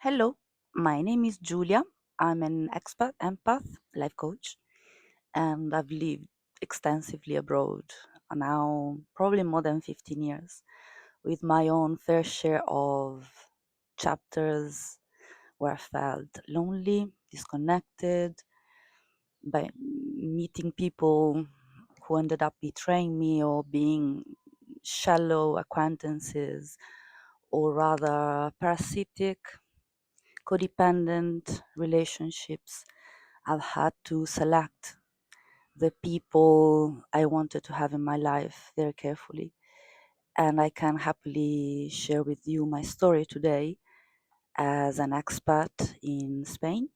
Hello, my name is Julia. I'm an expat empath life coach, and I've lived extensively abroad now, probably more than 15 years, with my own fair share of chapters where I felt lonely, disconnected, by meeting people who ended up betraying me or being shallow acquaintances, or rather parasitic codependent relationships. I've had to select the people I wanted to have in my life very carefully. And I can happily share with you my story today as an expat in Spain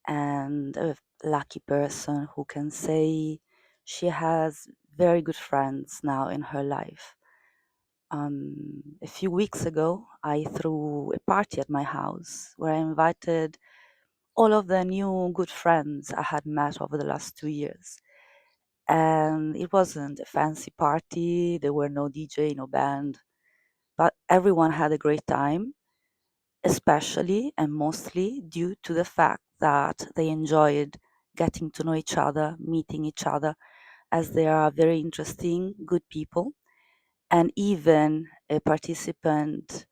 and a lucky person who can say she has very good friends now in her life. A few weeks ago, I threw a party at my house where I invited all of the new good friends I had met over the last 2 years. And it wasn't a fancy party, there were no DJ, no band, but everyone had a great time, especially and mostly due to the fact that they enjoyed getting to know each other, meeting each other, as they are very interesting, good people. And even a participant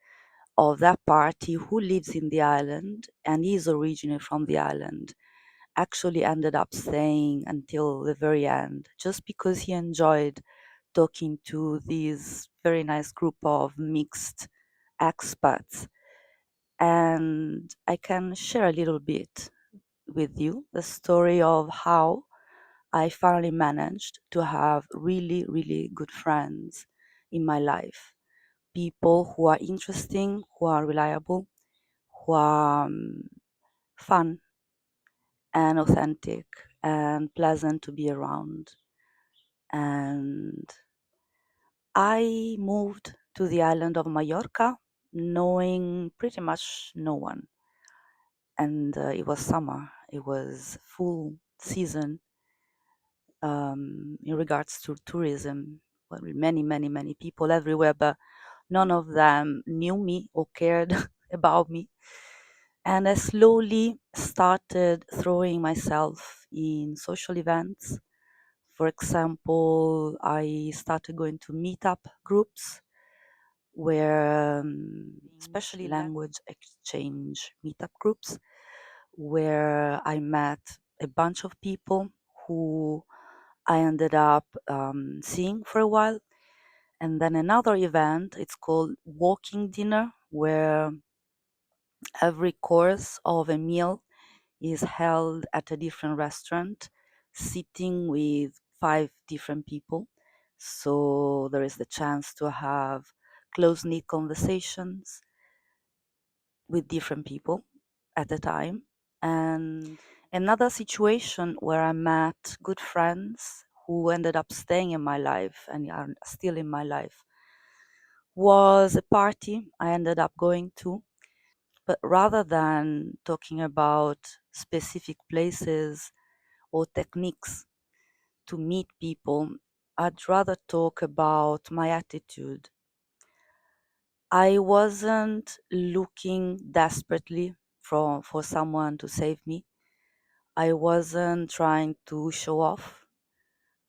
of that party who lives in the island and is originally from the island actually ended up staying until the very end just because he enjoyed talking to this very nice group of mixed expats. And I can share a little bit with you the story of how I finally managed to have really, really good friends in my life. People who are interesting, who are reliable, who are fun and authentic and pleasant to be around. And I moved to the island of Mallorca knowing pretty much no one. And it was summer, it was full season in regards to tourism. Well, many, many, many people everywhere, but none of them knew me or cared about me. And I slowly started throwing myself in social events. For example, I started going to meetup groups where, especially language exchange meetup groups, where I met a bunch of people who I ended up seeing for a while. And then another event, it's called walking dinner, where every course of a meal is held at a different restaurant, sitting with five different people. So there is the chance to have close knit conversations with different people at a time. And another situation where I met good friends who ended up staying in my life and are still in my life was a party I ended up going to. But rather than talking about specific places or techniques to meet people, I'd rather talk about my attitude. I wasn't looking desperately for someone to save me. I wasn't trying to show off.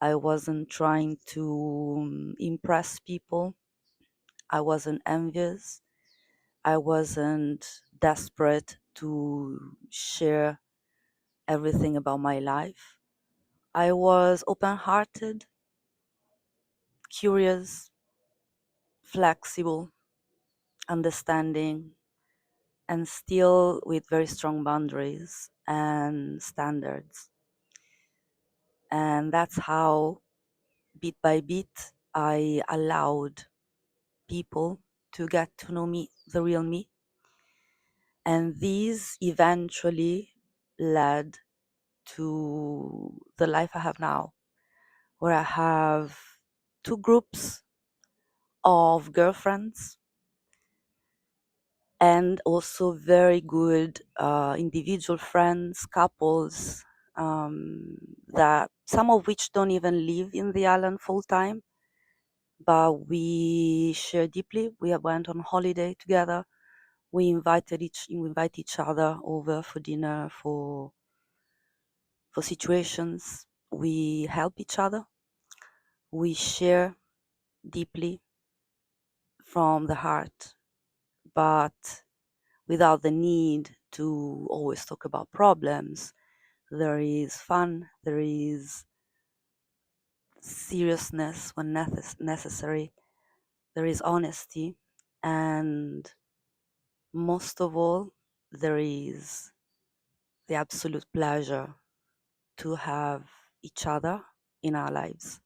I wasn't trying to impress people. I wasn't envious. I wasn't desperate to share everything about my life. I was open hearted, curious, flexible, understanding, and still with very strong boundaries and standards. And that's how, bit by bit, I allowed people to get to know me, the real me. And these eventually led to the life I have now, where I have two groups of girlfriends and also very good individual friends, couples, that some of which don't even live in the island full time, but we share deeply. We went on holiday together. We invite each other over for dinner for situations. We help each other. We share deeply from the heart, but without the need to always talk about problems. There is fun, there is seriousness when necessary, there is honesty, and most of all, there is the absolute pleasure to have each other in our lives.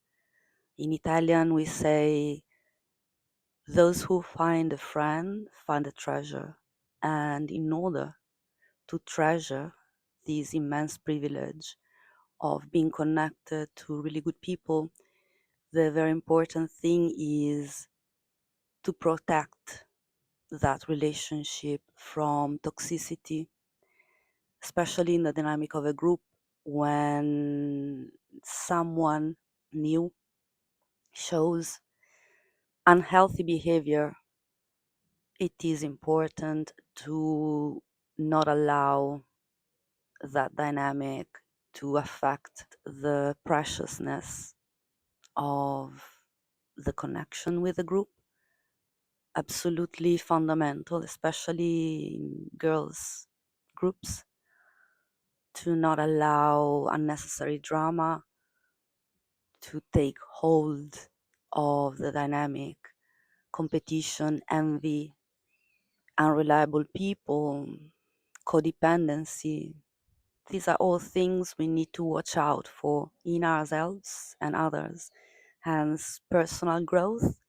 In Italian, we say, those who find a friend find a treasure. And in order to treasure this immense privilege of being connected to really good people, the very important thing is to protect that relationship from toxicity, especially in the dynamic of a group when someone new shows unhealthy behavior. It is important to not allow that dynamic to affect the preciousness of the connection with the group. Absolutely fundamental, especially in girls' groups, to not allow unnecessary drama to take hold of the dynamic, competition, envy, unreliable people, codependency. These are all things we need to watch out for in ourselves and others. Hence, personal growth,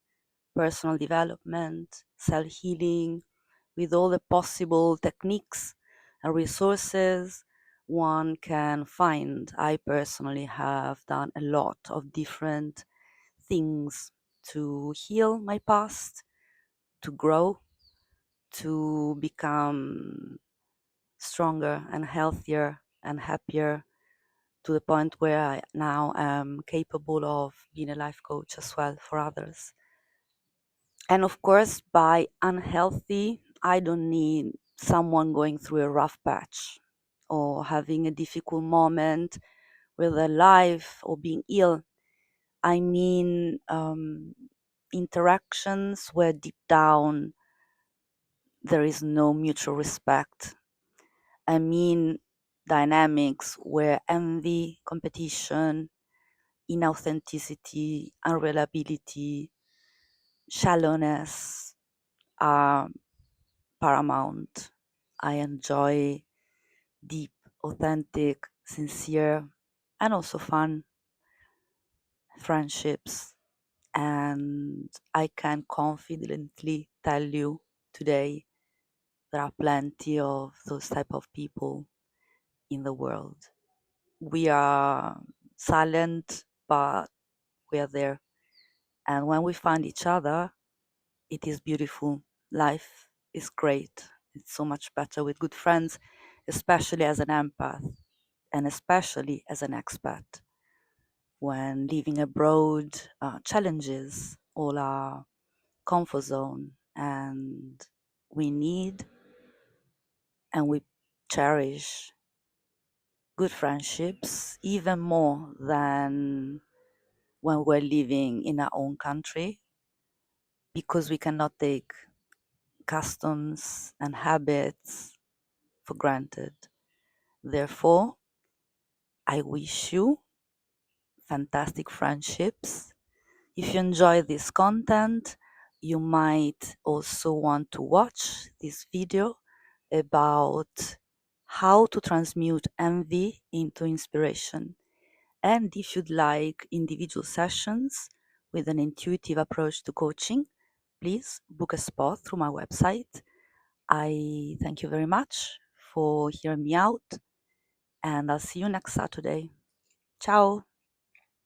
personal development, self healing, with all the possible techniques and resources one can find. I personally have done a lot of different things to heal my past, to grow, to become stronger and healthier and happier, to the point where I now am capable of being a life coach as well for others. And of course, by unhealthy, I don't need someone going through a rough patch or having a difficult moment with their life or being ill. I mean, interactions where deep down there is no mutual respect. I mean, dynamics where envy, competition, inauthenticity, unreliability, shallowness are paramount. I enjoy deep, authentic, sincere, and also fun friendships. And I can confidently tell you today there are plenty of those type of people in the world. We are silent, but we are there. And when we find each other, it is beautiful. Life is great. It's so much better with good friends, especially as an empath and especially as an expat. When living abroad challenges all our comfort zone, and we need and we cherish good friendships even more than when we're living in our own country, because we cannot take customs and habits for granted. Therefore, I wish you fantastic friendships. If you enjoy this content, you might also want to watch this video about how to transmute envy into inspiration. And if you'd like individual sessions with an intuitive approach to coaching, please book a spot through my website. I thank you very much for hearing me out, and I'll see you next Saturday. Ciao!